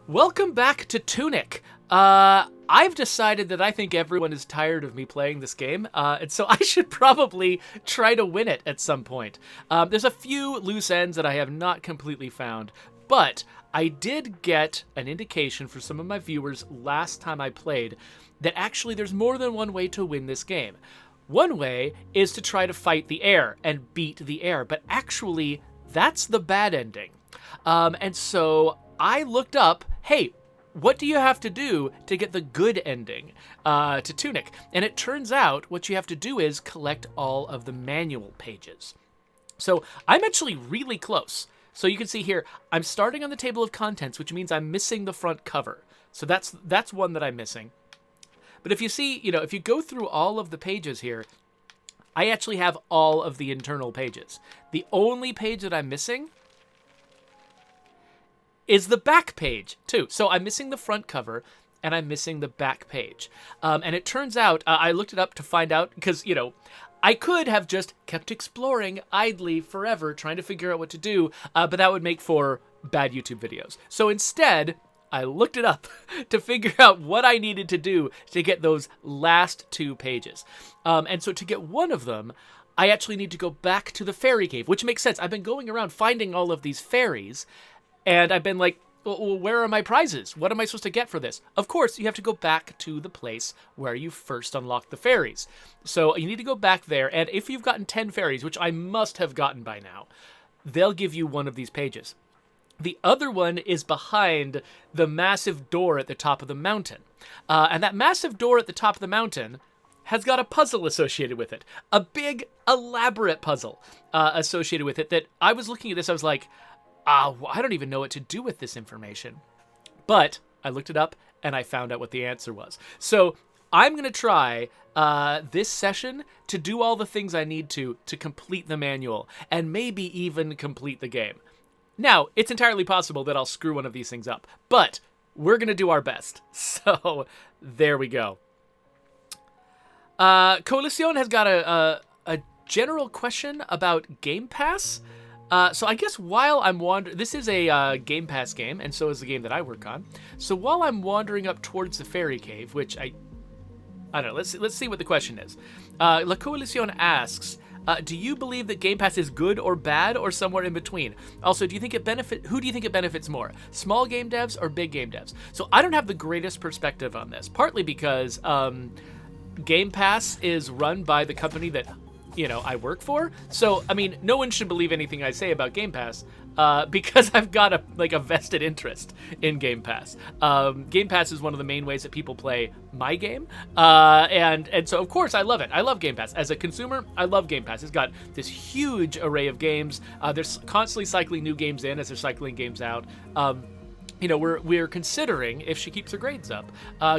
Welcome back to Tunic. I've decided that I think everyone is tired of me playing this game, and so I should probably try to win it at some point. There's a few loose ends that I have not completely found, but I did get an indication for some of my viewers last time I played that actually there's more than one way to win this game. One way is to try to fight the air and beat the air, but actually that's the bad ending. And so I looked up, hey, what do you have to do to get the good ending to Tunic? And it turns out what you have to do is collect all of the manual pages. So I'm actually really close. So you can see here, I'm starting on the table of contents, which means I'm missing the front cover. So that's one that I'm missing. But if you see, if you go through all of the pages here, I actually have all of the internal pages. The only page that I'm missing is the back page, too. So I'm missing the front cover, and I'm missing the back page. And it turns out, I looked it up to find out, because, I could have just kept exploring idly forever, trying to figure out what to do, but that would make for bad YouTube videos. So instead, I looked it up to figure out what I needed to do to get those last two pages. And so to get one of them, I actually need to go back to the fairy cave, which makes sense. I've been going around finding all of these fairies, and I've been like, well, where are my prizes? What am I supposed to get for this? Of course, you have to go back to the place where you first unlocked the fairies. So you need to go back there, and if you've gotten 10 fairies, which I must have gotten by now, they'll give you one of these pages. The other one is behind the massive door at the top of the mountain. And that massive door at the top of the mountain has got a puzzle associated with it. A big, elaborate puzzle associated with it that I was looking at this, I was like, I don't even know what to do with this information. But I looked it up and I found out what the answer was. So I'm going to try this session to do all the things I need to complete the manual and maybe even complete the game. Now, it's entirely possible that I'll screw one of these things up, but we're going to do our best. So there we go. Coalición has got a general question about Game Pass. So I guess while I'm wandering, this is a Game Pass game, and so is the game that I work on. So while I'm wandering up towards the fairy cave, which I don't know, let's see what the question is. La Coalición asks, do you believe that Game Pass is good or bad or somewhere in between? Also, who do you think it benefits more? Small game devs or big game devs? So I don't have the greatest perspective on this, partly because Game Pass is run by the company that I work for. So, I mean, no one should believe anything I say about Game Pass because I've got a vested interest in Game Pass. Game Pass is one of the main ways that people play my game. And so, of course, I love it. I love Game Pass. As a consumer, I love Game Pass. It's got this huge array of games. They're constantly cycling new games in as they're cycling games out. We're considering, if she keeps her grades up,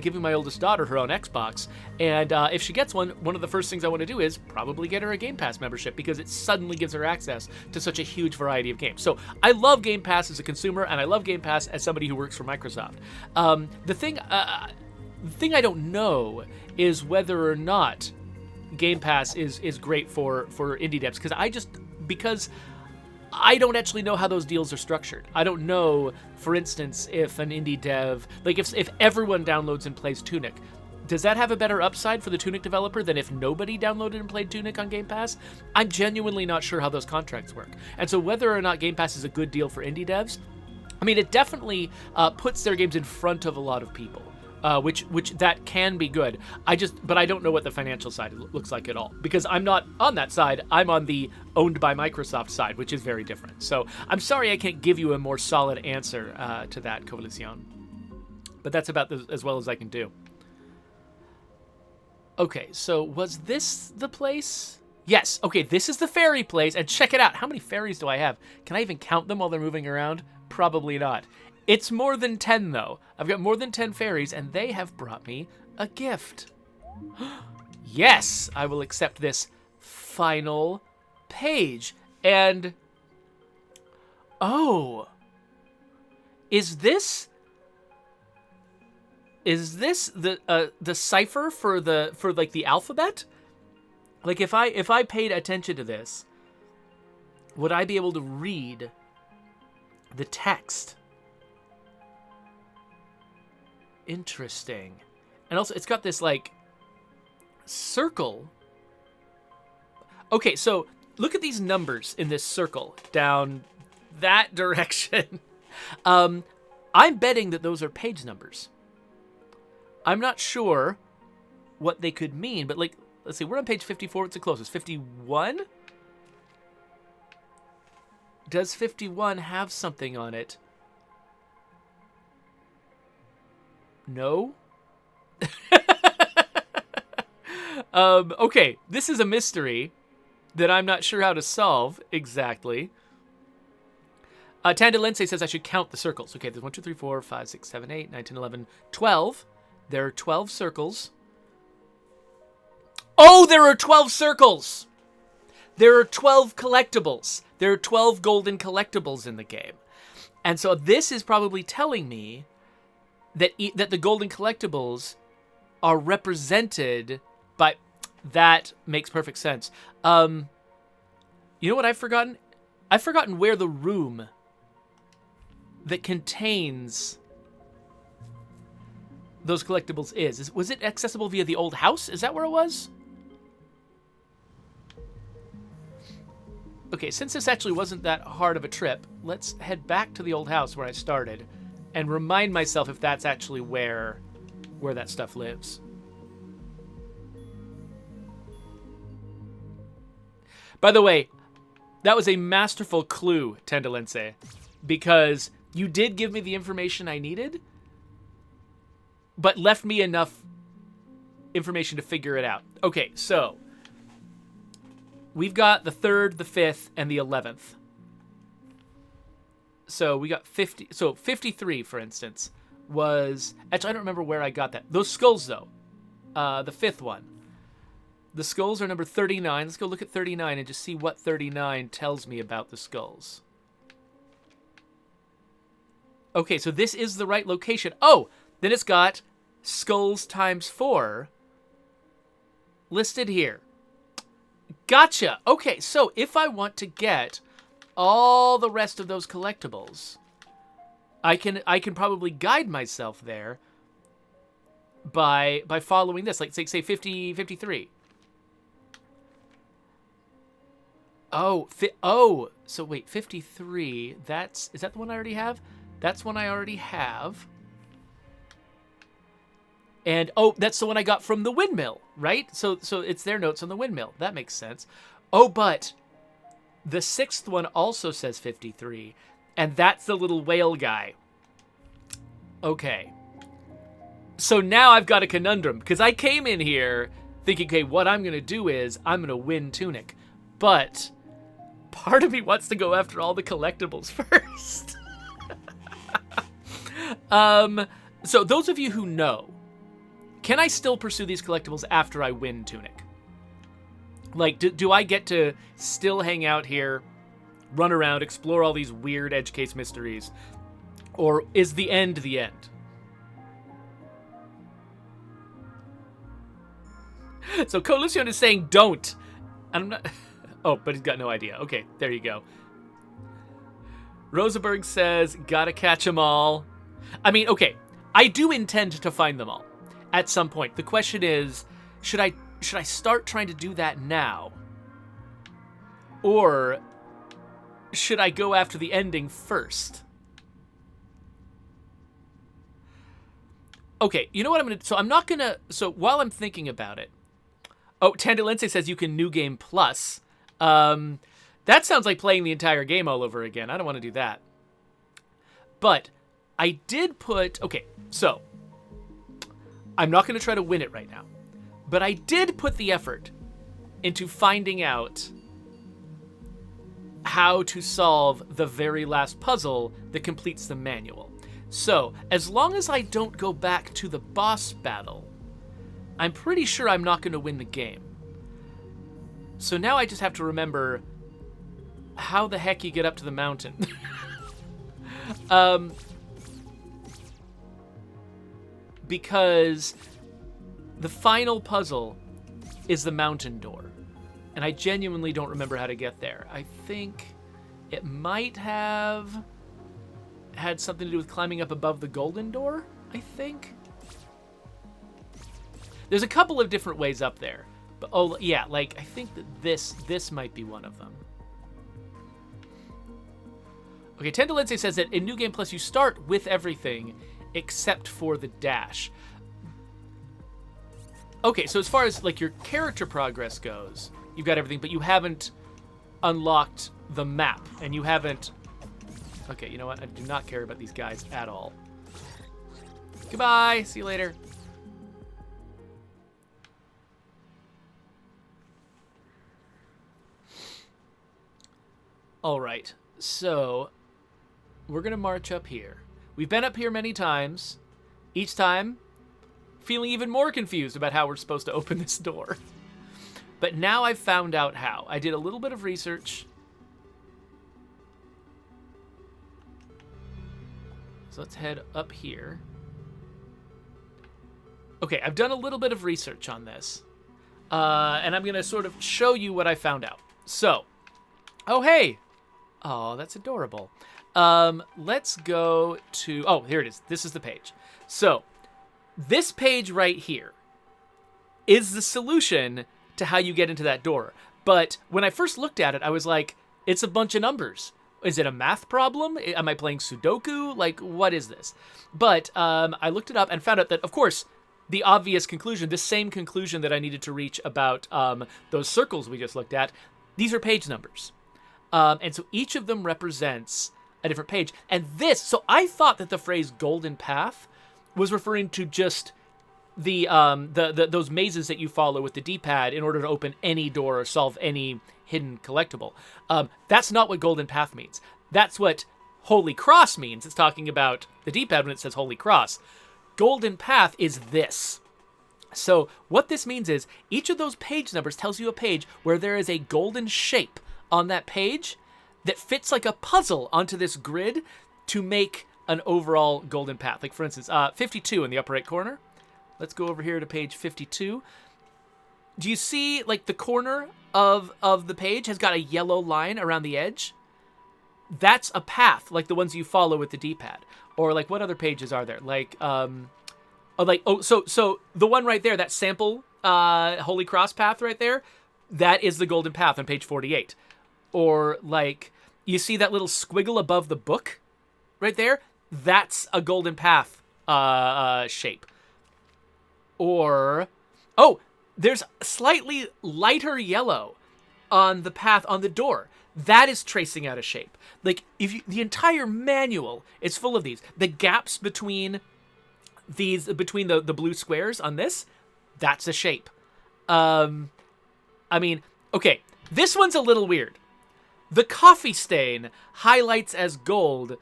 giving my oldest daughter her own Xbox. And if she gets one of the first things I want to do is probably get her a Game Pass membership because it suddenly gives her access to such a huge variety of games. So I love Game Pass as a consumer, and I love Game Pass as somebody who works for Microsoft. The thing I don't know is whether or not Game Pass is great for indie devs because I don't actually know how those deals are structured. I don't know, for instance, if an indie dev, if everyone downloads and plays Tunic, does that have a better upside for the Tunic developer than if nobody downloaded and played Tunic on Game Pass? I'm genuinely not sure how those contracts work. And so whether or not Game Pass is a good deal for indie devs, I mean, it definitely puts their games in front of a lot of people. Which that can be good. But I don't know what the financial side looks like at all because I'm not on that side. I'm on the owned by Microsoft side, which is very different. So I'm sorry I can't give you a more solid answer to that, Coalición. But that's about as well as I can do. Okay, so was this the place? Yes. Okay, this is the fairy place, and check it out. How many fairies do I have? Can I even count them while they're moving around? Probably not. It's more than 10, though. I've got more than 10 fairies, and they have brought me a gift. Yes, I will accept this final page. And, oh, is this the cipher for the alphabet? Like if I paid attention to this, would I be able to read the text? Interesting. And also, it's got this, like, circle. Okay, so look at these numbers in this circle down that direction. I'm betting that those are page numbers. I'm not sure what they could mean, but, like, let's see, we're on page 54. What's the closest? 51? Does 51 have something on it? No? Okay, this is a mystery that I'm not sure how to solve exactly. Tandalense says I should count the circles. Okay, there's 1, 2, 3, 4, 5, 6, 7, 8, 9, 10, 11, 12. There are 12 circles. Oh, there are 12 circles! There are 12 collectibles. There are 12 golden collectibles in the game. And so this is probably telling me that that the golden collectibles are represented by... That makes perfect sense. You know what I've forgotten? I've forgotten where the room that contains those collectibles is. Was it accessible via the old house? Is that where it was? Okay, since this actually wasn't that hard of a trip, let's head back to the old house where I started and remind myself if that's actually where that stuff lives. By the way, that was a masterful clue, Tendalense, because you did give me the information I needed, but left me enough information to figure it out. Okay, so we've got the 3rd, the 5th, and the 11th. So we got 50. So 53, for instance, was... Actually, I don't remember where I got that. Those skulls, though. The 5th one. The skulls are number 39. Let's go look at 39 and just see what 39 tells me about the skulls. Okay, so this is the right location. Oh, then it's got skulls times 4 listed here. Gotcha. Okay, so if I want to get all the rest of those collectibles, I can probably guide myself there by following this. Like say 50, 53. Oh, so wait, 53, is that the one I already have? That's one I already have. And, oh, that's the one I got from the windmill, right? So it's their notes on the windmill. That makes sense. Oh, but the 6th one also says 53, and that's the little whale guy. Okay. So now I've got a conundrum, because I came in here thinking, okay, what I'm going to do is I'm going to win Tunic. But part of me wants to go after all the collectibles first. So those of you who know, can I still pursue these collectibles after I win Tunic? Like, do I get to still hang out here, run around, explore all these weird edge case mysteries? Or is the end the end? So Colucion is saying don't. I'm not... Oh, but he's got no idea. Okay, there you go. Rosenberg says, gotta catch them all. I mean, okay, I do intend to find them all at some point. The question is, should I start trying to do that now? Or should I go after the ending first? Okay, you know what I'm going to... So I'm not going to... So while I'm thinking about it... Oh, Tandalense says you can New Game Plus. That sounds like playing the entire game all over again. I don't want to do that. But I did put... Okay, so I'm not going to try to win it right now. But I did put the effort into finding out how to solve the very last puzzle that completes the manual. So, as long as I don't go back to the boss battle, I'm pretty sure I'm not going to win the game. So now I just have to remember how the heck you get up to the mountain. Because the final puzzle is the mountain door. And I genuinely don't remember how to get there. I think it might have had something to do with climbing up above the golden door, I think. There's a couple of different ways up there. But, oh, yeah, like, I think that this might be one of them. Okay, Tendalense says that in New Game Plus, you start with everything except for the dash. Okay, so as far as, like, your character progress goes, you've got everything, but you haven't unlocked the map, and you haven't... Okay, you know what? I do not care about these guys at all. Goodbye! See you later. Alright, so... we're gonna march up here. We've been up here many times. Each time, feeling even more confused about how we're supposed to open this door. But now I've found out how. I did a little bit of research. So let's head up here. Okay, I've done a little bit of research on this. And I'm gonna sort of show you what I found out. So, oh hey! Oh, that's adorable. Let's go to... oh, here it is. This is the page. So, this page right here is the solution to how you get into that door. But when I first looked at it, I was like, it's a bunch of numbers. Is it a math problem? Am I playing Sudoku? Like, what is this? But I looked it up and found out that, of course, the obvious conclusion, the same conclusion that I needed to reach about those circles we just looked at, these are page numbers. And so each of them represents a different page. And this, so I thought that the phrase golden path was referring to just the those mazes that you follow with the D-pad in order to open any door or solve any hidden collectible. That's not what golden path means. That's what Holy Cross means. It's talking about the D-pad when it says Holy Cross. Golden path is this. So what this means is each of those page numbers tells you a page where there is a golden shape on that page that fits like a puzzle onto this grid to make an overall golden path. Like, for instance, 52 in the upper right corner. Let's go over here to page 52. Do you see, like, the corner of the page has got a yellow line around the edge? That's a path, like the ones you follow with the D-pad. Or, like, what other pages are there? Like, so the one right there, that sample Holy Cross path right there, that is the golden path on page 48. Or, like, you see that little squiggle above the book right there? That's a golden path shape. Or, oh, there's slightly lighter yellow on the path on the door. That is tracing out a shape. Like, the entire manual is full of these. The gaps between the blue squares on this, that's a shape. I mean, okay, this one's a little weird. The coffee stain highlights as gold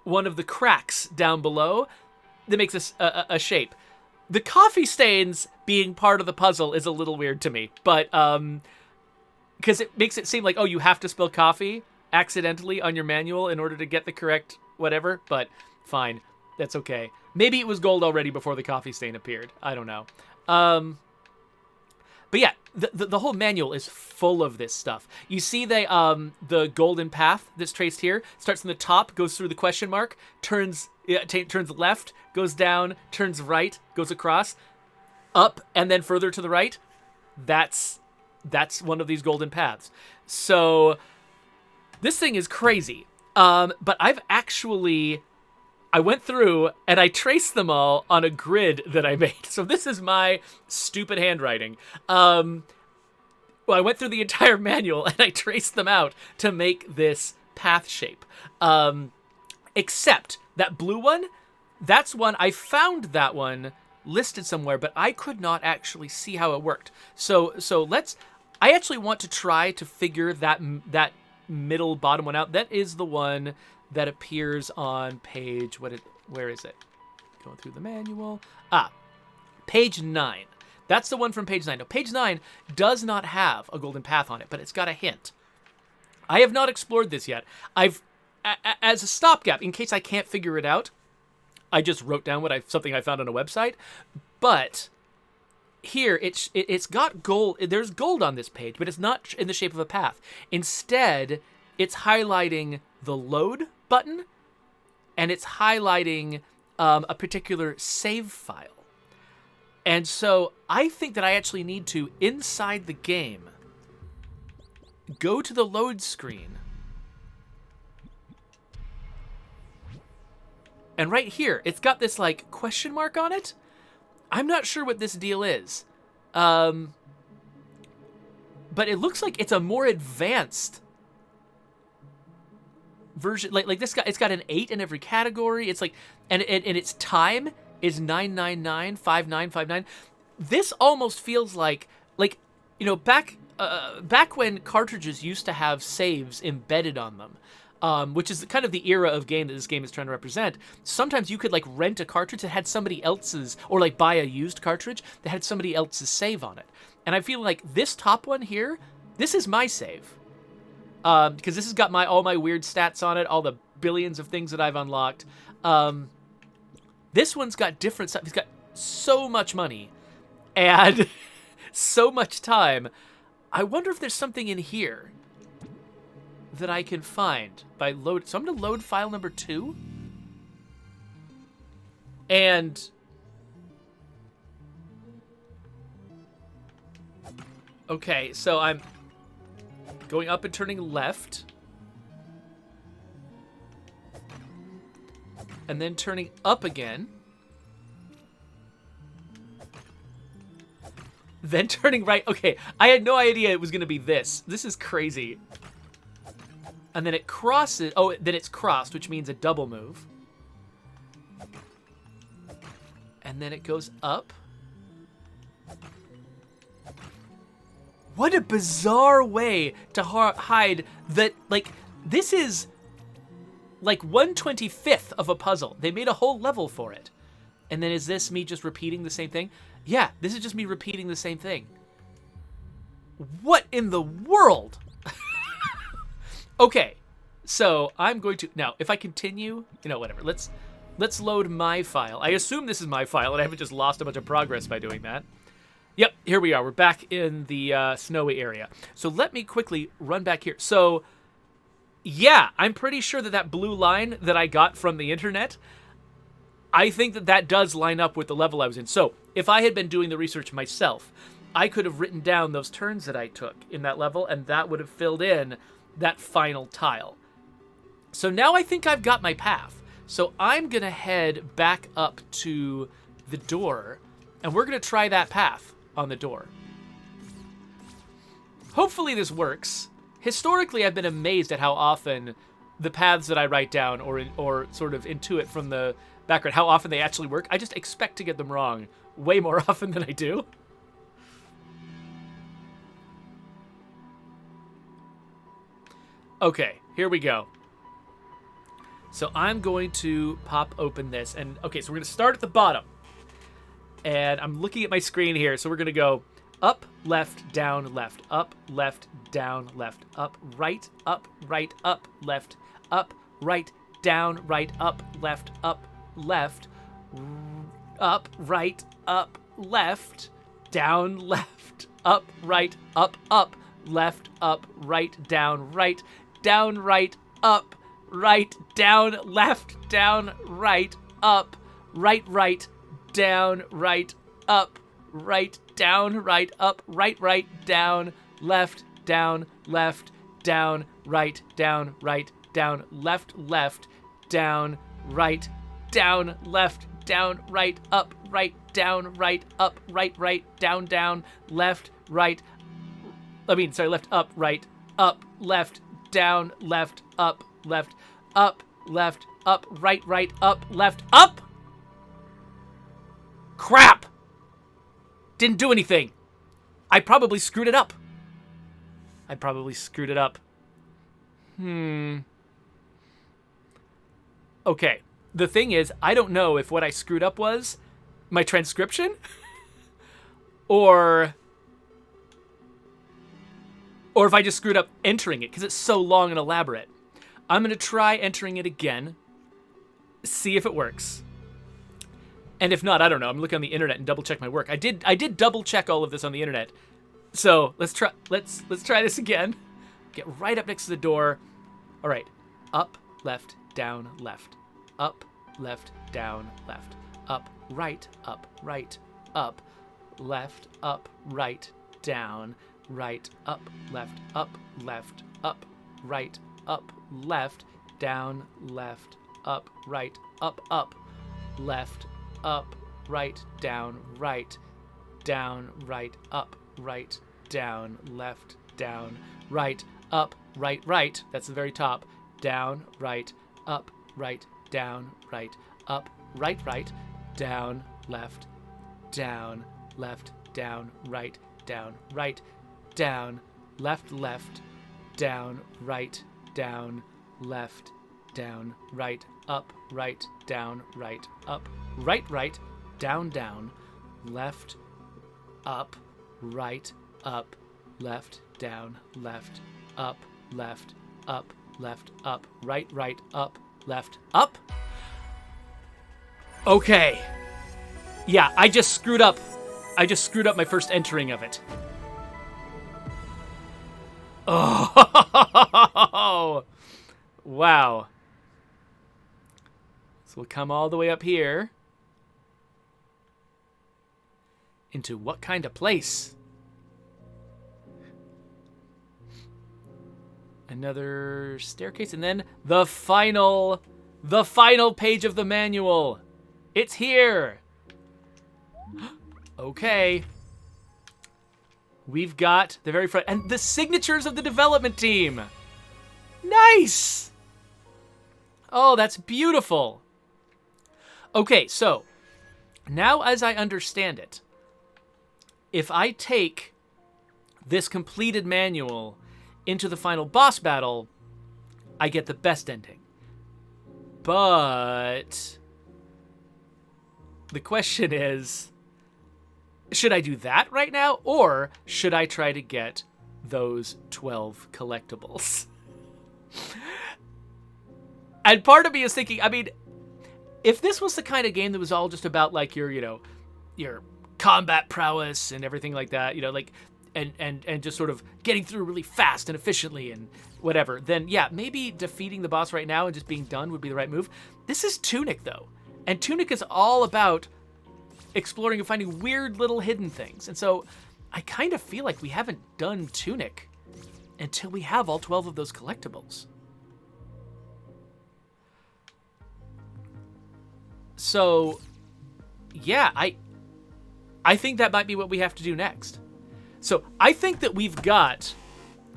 one of the cracks down below that makes a shape. The coffee stains being part of the puzzle is a little weird to me, but because it makes it seem like, oh, you have to spell coffee accidentally on your manual in order to get the correct whatever, but fine, that's okay. Maybe it was gold already before the coffee stain appeared. I don't know. But yeah, the whole manual is full of this stuff. You see the golden path that's traced here starts from the top, goes through the question mark, turns left, goes down, turns right, goes across, up, and then further to the right. That's one of these golden paths. So this thing is crazy. But I went through and I traced them all on a grid that I made. So this is my stupid handwriting. Well, I went through the entire manual and I traced them out to make this path shape. Except that blue one, that's one, I found that one listed somewhere, but I could not actually see how it worked. So I actually want to try to figure that middle bottom one out. That is the one that appears on page, where is it? Going through the manual. Page 9. That's the one from page 9. Now, page 9 does not have a golden path on it, but it's got a hint. I have not explored this yet. As a stopgap, in case I can't figure it out, I just wrote down something I found on a website. But here, it's got gold. There's gold on this page, but it's not in the shape of a path. Instead, it's highlighting the load button, and it's highlighting a particular save file. And so I think that I actually need to, inside the game, go to the load screen. And right here, it's got this, like, question mark on it. I'm not sure what this deal is. But it looks like it's a more advanced version. Like this guy, it's got an 8 in every category. It's like, and its time is 9995959. This almost feels like you know, back when cartridges used to have saves embedded on them. Which is kind of the era of game that this game is trying to represent. Sometimes you could like rent a cartridge that had somebody else's, or like buy a used cartridge that had somebody else's save on it. And I feel like this top one here, this is my save. Because this has got all my weird stats on it, all the billions of things that I've unlocked. This one's got different stuff. It's got so much money and so much time. I wonder if there's something in here that I can find by load. So I'm going to load file number 2. And okay, so I'm going up and turning left. And then turning up again. Then turning right. Okay, I had no idea it was going to be this. This is crazy. And then it crosses. Oh, then it's crossed, which means a double move. And then it goes up. What a bizarre way to hide that, like, this is like 1/25th of a puzzle. They made a whole level for it. And then is this me just repeating the same thing? Yeah, this is just me repeating the same thing. What in the world? Okay, so I'm going to, now, if I continue, you know, whatever, let's load my file. I assume this is my file, and I haven't just lost a bunch of progress by doing that. Yep, here we are. We're back in the snowy area. So let me quickly run back here. So, yeah, I'm pretty sure that blue line that I got from the internet, I think that does line up with the level I was in. So, if I had been doing the research myself, I could have written down those turns that I took in that level, and that would have filled in that final tile. So now I think I've got my path. So I'm going to head back up to the door, and we're going to try that path on the door. Hopefully this works. Historically, I've been amazed at how often the paths that I write down or sort of intuit from the background, how often they actually work. I just expect to get them wrong way more often than I do. Okay, here we go. So I'm going to pop open this. And okay, so we're going to start at the bottom. And I'm looking at my screen here. So we're going to go up, left, down, left, up, left, down, left, up, right, left, up, right, down, right, up, left, left, up, right, up, left, down, left, up, right, left, up, right, down, right, up, right, down, left, down, right, up, right, down, right, up, right, down, right, up, right, down, left, down, right, down, left, down, right, up, right, down, right, up, right, down, left, right, left, up, right, up, left, down, left, up, left, right, up, left, up! Crap! Didn't do anything. I probably screwed it up. Okay. The thing is, I don't know if what I screwed up was my transcription or if I just screwed up entering it because it's so long and elaborate. I'm going to try entering it again, see if it works. And if not, I don't know. I'm looking on the internet and double check my work. I did double check all of this on the internet. So let's try this again. Get right up next to the door. All right. Up, left, down, left. Up, left, down, left. Up, right, up, left, up, right, down, right, up, left, right, up, left, down, left, up, right, up, left, up, right, down, right, up, right, down, left, down, right, up, right, right. That's the very top. Down, right, up, right, down, right, up, right, right, down, left, down, right, down, right, down, left, down, right, up, right, down, right, up, right, right, down, left, up, right, up, left, down, left, up, right, up, left, up. Okay. Yeah, I just screwed up my first entering of it. Oh, wow. So we'll come all the way up here. Into what kind of place? Another staircase, and then the final page of the manual. It's here. Okay. We've got the very front, and the signatures of the development team. Nice. Oh, that's beautiful. Okay, so now as I understand it, if I take this completed manual into the final boss battle, I get the best ending. But the question is, should I do that right now, or should I try to get those 12 collectibles? And part of me is thinking, I mean, if this was the kind of game that was all just about like your combat prowess and everything like that, like and just sort of getting through really fast and efficiently and whatever, then yeah, maybe defeating the boss right now and just being done would be the right move. This is Tunic though, and Tunic is all about exploring and finding weird little hidden things. And so I kind of feel like we haven't done Tunic until we have all 12 of those collectibles. So yeah, I think that might be what we have to do next. So I think that we've got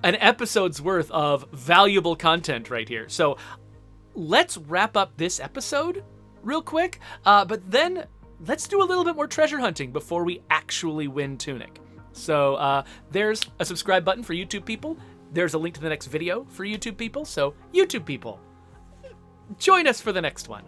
an episode's worth of valuable content right here. So let's wrap up this episode real quick, but then let's do a little bit more treasure hunting before we actually win Tunic. So there's a subscribe button for YouTube people. There's a link to the next video for YouTube people. So YouTube people, join us for the next one.